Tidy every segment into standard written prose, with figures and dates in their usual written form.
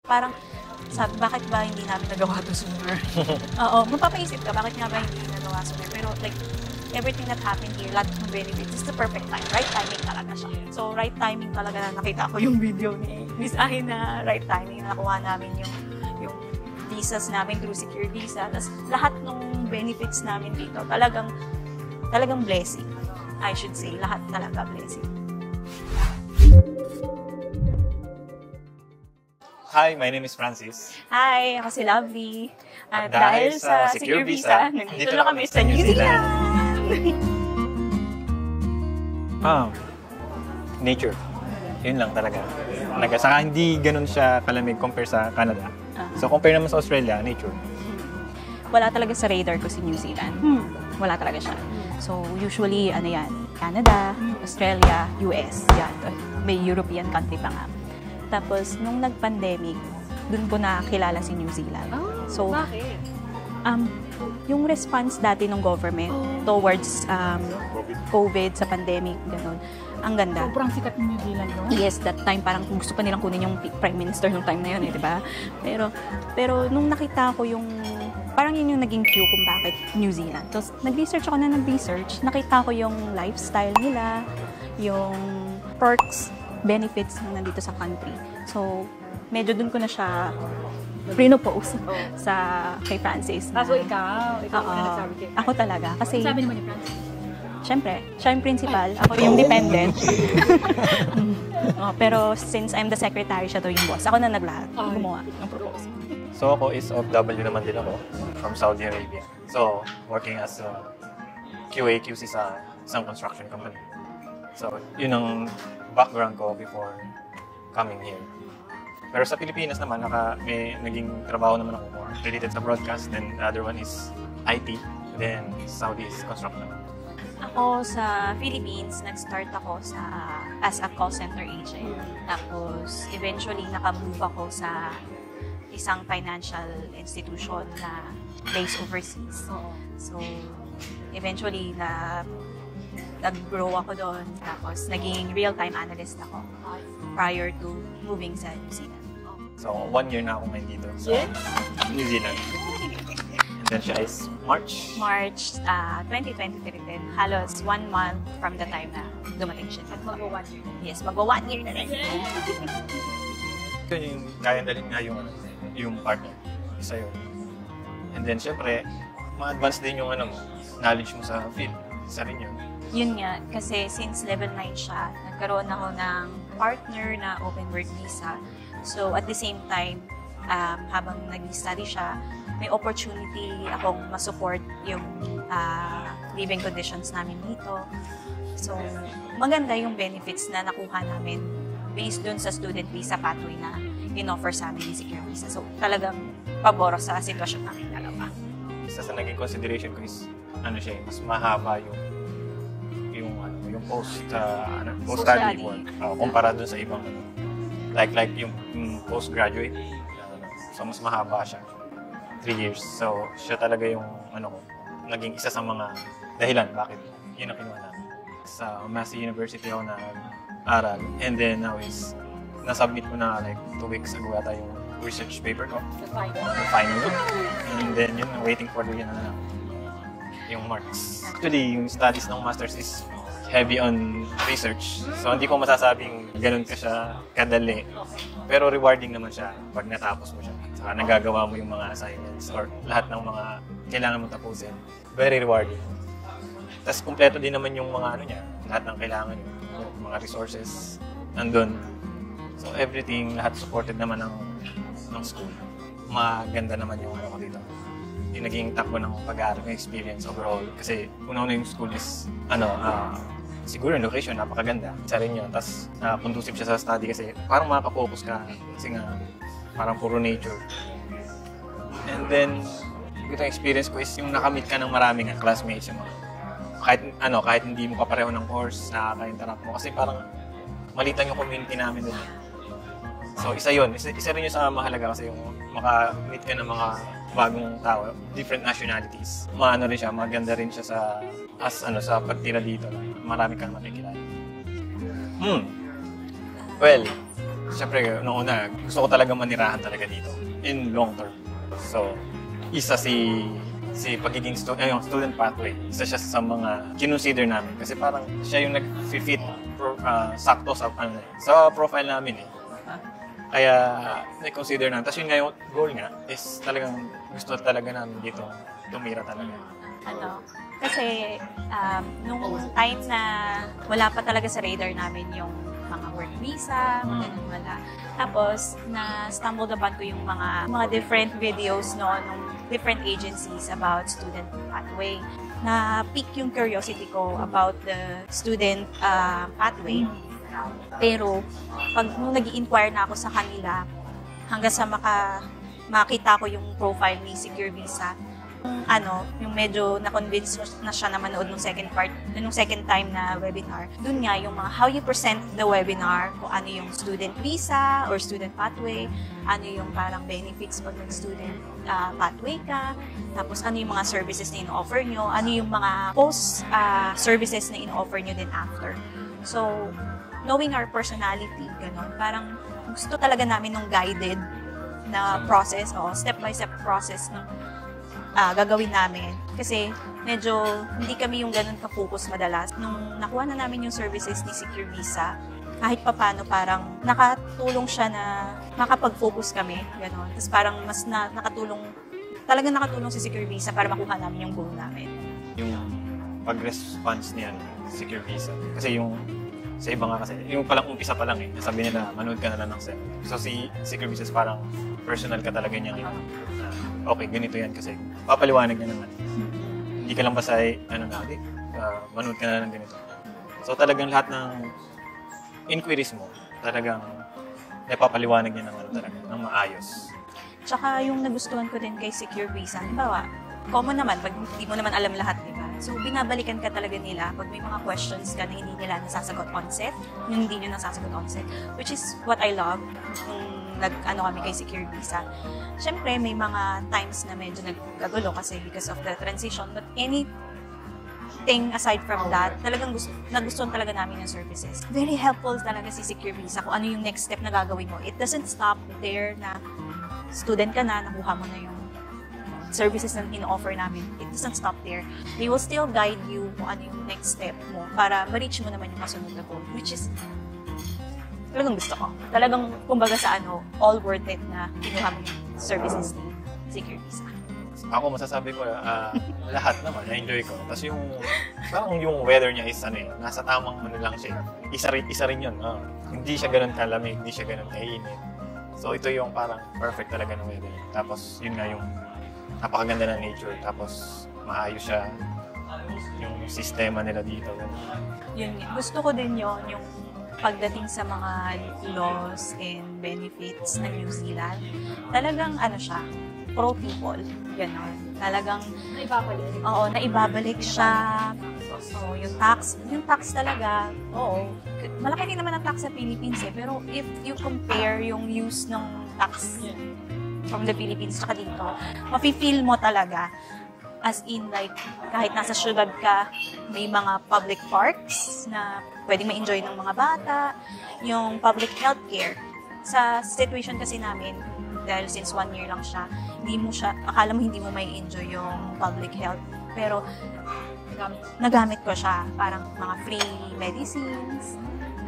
parang sabi, bakit ba hindi namin nagawa to sooner? Oo, mapapaisip ka, bakit nga ba hindi nagawa sooner? Pero like, everything that happened here, lahat ng benefits, is the perfect time. Right timing talaga siya. So, right timing talaga na nakita ko yung video ni Miss Ahi na right timing na nakuha namin yung visas namin through secure visa. Tapos, lahat ng benefits namin dito, talagang blessing. I should say, lahat talaga blessing. Hi, my name is Francis. Hi, ako si Lovely. At dahil sa Secure Visa, nandito na kami sa New Zealand. Nature. Yun lang talaga. Saka hindi ganun siya kalamig compare sa Canada. So compare naman sa Australia, nature. Wala talaga sa radar ko si New Zealand. Wala talaga siya. So usually, Canada, Australia, US. Yan. May European country pa nga. Tapos, nung nag-pandemic, dun ko nakilala si New Zealand. So, bakit? Yung response dati ng government towards COVID sa pandemic, ganun, ang ganda. Sobrang sikat ng New Zealand, no? Yes, that time parang gusto pa nilang kunin yung Prime Minister nung time na yun, di ba? Pero nung nakita ko yung, parang yun yung naging cue kung bakit New Zealand. Tapos, nag-research ako na nakita ko yung lifestyle nila, yung perks, benefits na nandito sa country. So, medyo dun ko na siya pinopose kay Francis. So, ikaw na nagsabi kay Francis. Ako talaga. Kasi, sabi naman ni Francis? Siyempre, siya yung principal, ako yung dependent. Pero since I'm the secretary, siya to yung boss. Ako na naglahat, gumawa ng proposal. So ako is OFW naman din ako from Saudi Arabia. So, working as a QA/QC sa isang construction company. So, yun ang background ko before coming here. Pero sa Pilipinas naman, may naging trabaho naman ako more related sa broadcast. Then the other one is IT. Then Saudi is construction. Ako sa Philippines, nag-start ako as a call center agent. Tapos, eventually, naka-move ako sa isang financial institution na based overseas. So, eventually, nag-grow ako doon. Tapos, naging real-time analyst ako prior to moving sa New Zealand. So, 1 year na ako ngayon dito sa New Zealand. And then siya is March 2023 din. Halos 1 month from the time na dumating siya. At magwa 1 year. Yes, magwa 1 year na rin. Yun yung kaya dalhin nga yung partner. Isa yun. And then, syempre, ma-advance din yung knowledge mo sa field. Isa rin yun. Yun nga, kasi since level 9 siya, nagkaroon ako ng partner na open work visa. So, at the same time, habang nag-study siya, may opportunity akong masupport yung living conditions namin dito. So, maganda yung benefits na nakuha namin based dun sa student visa pathway na in-offer sa amin ni Secure Visa. So, talagang paboro sa sitwasyon namin dalawa. Isa sa naging consideration ko is, mas mahaba yung post-study work kumpara dun sa ibang like yung postgraduate. So, mas mahaba siya. 3 years. So, siya talaga yung naging isa sa mga dahilan bakit yun ang kinuha namin. Sa Massey University ako nag-aral. And then now is nasubmit ko na like 2 weeks ago ata yung research paper ko. The final. And then yun, waiting for yung marks. Actually, yung studies ng master's is heavy on research. So, hindi ko masasabing ganun ka siya kadali. Pero rewarding naman siya pag natapos mo siya. Saka nagagawa mo yung mga assignments or lahat ng mga kailangan mong tapusin. Very rewarding. Tapos, kumpleto din naman yung mga lahat ng kailangan nyo. Yung mga resources, nandun. So, everything, lahat supported naman ng school. Maganda naman yung ko dito. Yung naging takbo ng pag-aaral, yung experience overall. Kasi, una-una yung school is, siguro yung location, napakaganda. Isa rin yun. Tapos, conducive siya sa study kasi parang makaka-focus ka. Kasi nga, parang puro nature. And then, yung experience ko is yung nakamit ka ng maraming classmates. Kahit hindi mo kapareho ng course, nakaka-interact mo. Kasi parang maliit lang yung community namin doon. So, isa yun. Isa rin yun sa mahalaga kasi yung maka-meet ka ng mga bagong tao, different nationalities. Rin siya, maganda rin siya sa pagtira dito. Marami kang makikilala. Well, syempre, noong una, gusto ko talaga manirahan talaga dito in long term. So, isa si pagiging yung student pathway, isa siya sa mga kinonsider namin. Kasi parang siya yung nag-fit sakto sa profile namin eh. Kaya na-consider namin. Tapos yun nga yung goal nga is talagang gusto talaga namin dito tumira talaga. Kasi nung time na wala pa talaga sa radar namin yung mga work visa, ganun wala. Tapos, na-stumbled upon ko yung mga different videos nung different agencies about student pathway. Na-pique yung curiosity ko about the student pathway. Pero, nung nag-i-inquire na ako sa kanila, hanggang sa makita ko yung profile ni Secure Visa, yung medyo na-convince na siya na manood nung second time na webinar. Doon nga yung mga how you present the webinar, kung ano yung student visa or student pathway, ano yung parang benefits pag nag-student pathway ka, tapos ano yung mga services na in-offer nyo, ano yung mga post-services na in-offer nyo din after. So, knowing our personality, gano'n, parang gusto talaga namin nung guided na process, step-by-step process ng gagawin namin. Kasi medyo hindi kami yung ganun ka-focus madalas. Nung nakuha na namin yung services ni Secure Visa, kahit papano parang nakatulong siya na makapag-focus kami. Ganon. Tapos parang mas talagang nakatulong si Secure Visa para makuha namin yung goal namin. Yung pag-response niya, Secure Visa. Kasi yung sa iba nga kasi, yung palang umpisa pa lang sabi nila, manood ka na lang ng set. So si Secure Visa parang personal ka talaga niya ngayon. Okay, ganito yan kasi papaliwanag niya naman. Hindi ka lang basta manood ka na lang ganito. So talagang lahat ng inquiries mo, talagang napapaliwanag niya naman talaga ng maayos. Tsaka yung nagustuhan ko din kay Secure Visa, halimbawa, common naman, pag hindi mo naman alam lahat, di ba? So, binabalikan ka talaga nila pag may mga questions ka na hindi nila nasasagot on set, yung hindi nyo nasasagot on set, which is what I love nung kami kay Secure Visa. Siyempre, may mga times na medyo nagkagulo kasi because of the transition, but anything aside from that, talagang nagustuhan talaga namin yung services. Very helpful talaga si Secure Visa kung ano yung next step na gagawin mo. It doesn't stop there na student ka na, nakuha mo na yung services na in-offer namin. It doesn't stop there. They will still guide you kung ano yung next step mo para ma-reach mo naman yung masunod na goal, which is talagang gusto ko. Talagang, kumbaga sa all worth it na kinuha mo yung services ni Secure Visa. Ako masasabi ko, lahat naman, na-enjoy ko. Tapos parang yung weather niya is nasa tamang lang siya. Isa rin yun. Hindi siya ganun kalamig, hindi siya ganun kainit. So ito yung parang perfect talaga ng weather. Tapos yun nga yung napakaganda ng nature, tapos maayos siya yung sistema nila dito. Yun, gusto ko din yung pagdating sa mga laws and benefits ng New Zealand. Talagang siya, pro-people, gano'n. Talagang naibabalik siya. Yung tax talaga, malaki din naman ang tax sa Philippines pero if you compare yung use ng tax from the Philippines tsaka dito, mafe-feel mo talaga. As in, like, kahit nasa syudad ka, may mga public parks na pwedeng ma-enjoy ng mga bata, yung public healthcare. Sa situation kasi namin, dahil since 1 year lang siya, akala mo hindi mo may enjoy yung public health. Pero, nagamit ko siya. Parang mga free medicines,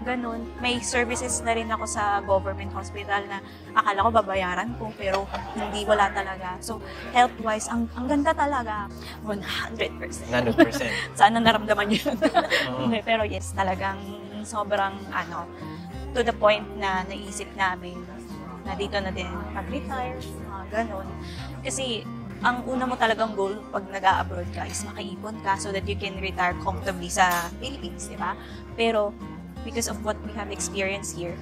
ganun. May services na rin ako sa government hospital na akala ko babayaran ko, pero wala talaga. So, health-wise, ang ganda talaga. 100%. 100%. Sana naramdaman yun. Pero yes, talagang sobrang, to the point na naisip namin na dito na din mag-retire, ganun. Kasi, ang una mo talagang goal pag nag-a-abroad ka is makaipon ka so that you can retire comfortably sa Philippines, di ba? Pero, because of what we have experienced here,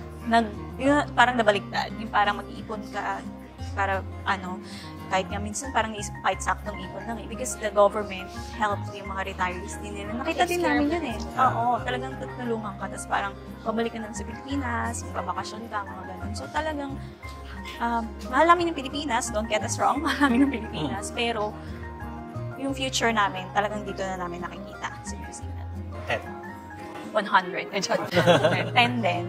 parang nabaliktad. Yung parang mag-iipon ka para, kahit nga minsan parang naisip kahit saktong ipon lang because the government helps yung mga retirees din nila. Nakita din namin yun Oo, talagang tutulungan ka. Tapos parang pabalik ka na sa Pilipinas, magbabakasyon ka, mga ganun. So talagang, mahal namin yung Pilipinas, don't get us wrong, mahal namin yung Pilipinas, pero yung future namin, talagang dito na namin nakikita sa New Zealand. 100. 10 din.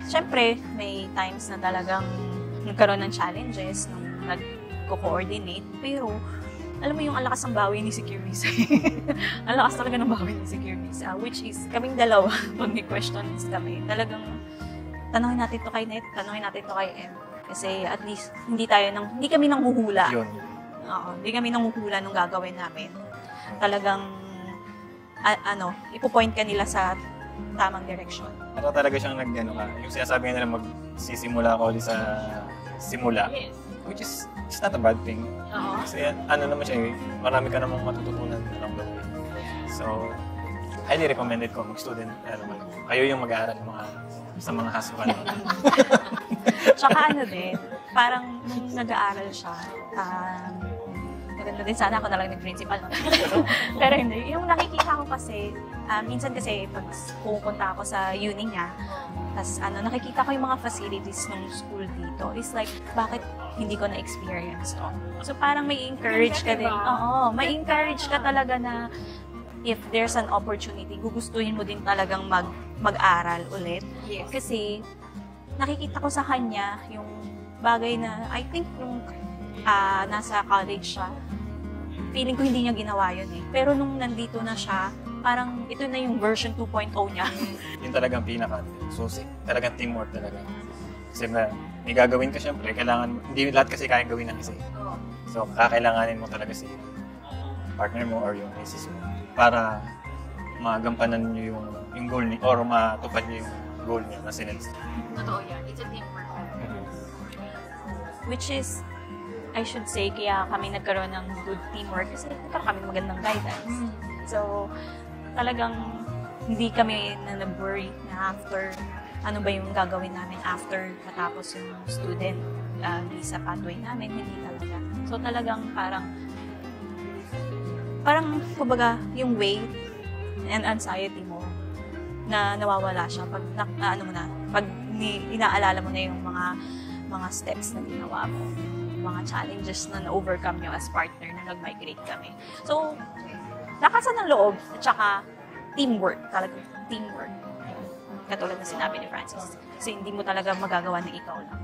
Siyempre, may times na talagang nagkaroon ng challenges nung nag-coordinate. Pero, alam mo yung ang lakas ng bawi ni si Kirisa. Ang lakas talaga ng bawi ni si Kirisa. Which is, kaming dalawa, pag may questions kami, talagang tanongin natin to kay Net, tanongin natin to kay M. Kasi at least, hindi kami nanghuhula. Yun. Oo, hindi kami nanghuhula nung gagawin namin. Talagang, ipo-point ka nila sa tamang direksyon. Para talaga siyang yung sinasabi nga nila magsisimula ako ulit sa simula. Yes. Which is, it's not a bad thing. Oo. Kasi naman siya marami ka namang matututunan along the way. So, highly recommended ko mag-student, kayo yung mag-aaral sa mga hasukan. Tsaka din, parang nung nag-aaral siya, maganda din sana ako na lang nag-principal. No? Pero hindi. Yung nakikita ko kasi, minsan kasi pag pupunta ako sa uni niya, tas nakikita ko yung mga facilities ng school dito. It's like, bakit hindi ko na-experience to? So parang may encourage ka din. Oo, may encourage ka talaga na if there's an opportunity, gugustuhin mo din talagang mag-aral ulit. Yes. Kasi nakikita ko sa kanya yung bagay na I think nung nasa college siya, feeling ko hindi niya ginawa yun eh. Pero nung nandito na siya, parang ito na yung version 2.0 niya. Yun talagang pinaka. So, talagang teamwork talaga. Kasi may gagawin ka syempre, hindi lahat kasi kayang gawin ng isa. So, kakailanganin mo talaga si partner mo or yung misis mo para magampanan nyo yung goal niyo or matupad nyo yung goal niyo na sinets. Totoo yan. It's a teamwork. Which is, I should say, kaya kami nagkaroon ng good teamwork kasi nagkaroon kami ng magandang guidance. So, talagang hindi kami na nag-worry na after, ano ba yung gagawin namin after matapos yung student visa pathway namin, hindi talaga. So, talagang parang kumbaga, yung weight and anxiety mo na nawawala siya pag pag inaalala mo na yung mga steps na ginawa mo, mga challenges na na-overcome nyo as partner na nag-migrate kami. So, lakasan ng loob at saka teamwork, talagang teamwork. Katulad na sinabi ni Francis. Kasi hindi mo talaga magagawa na ikaw lang.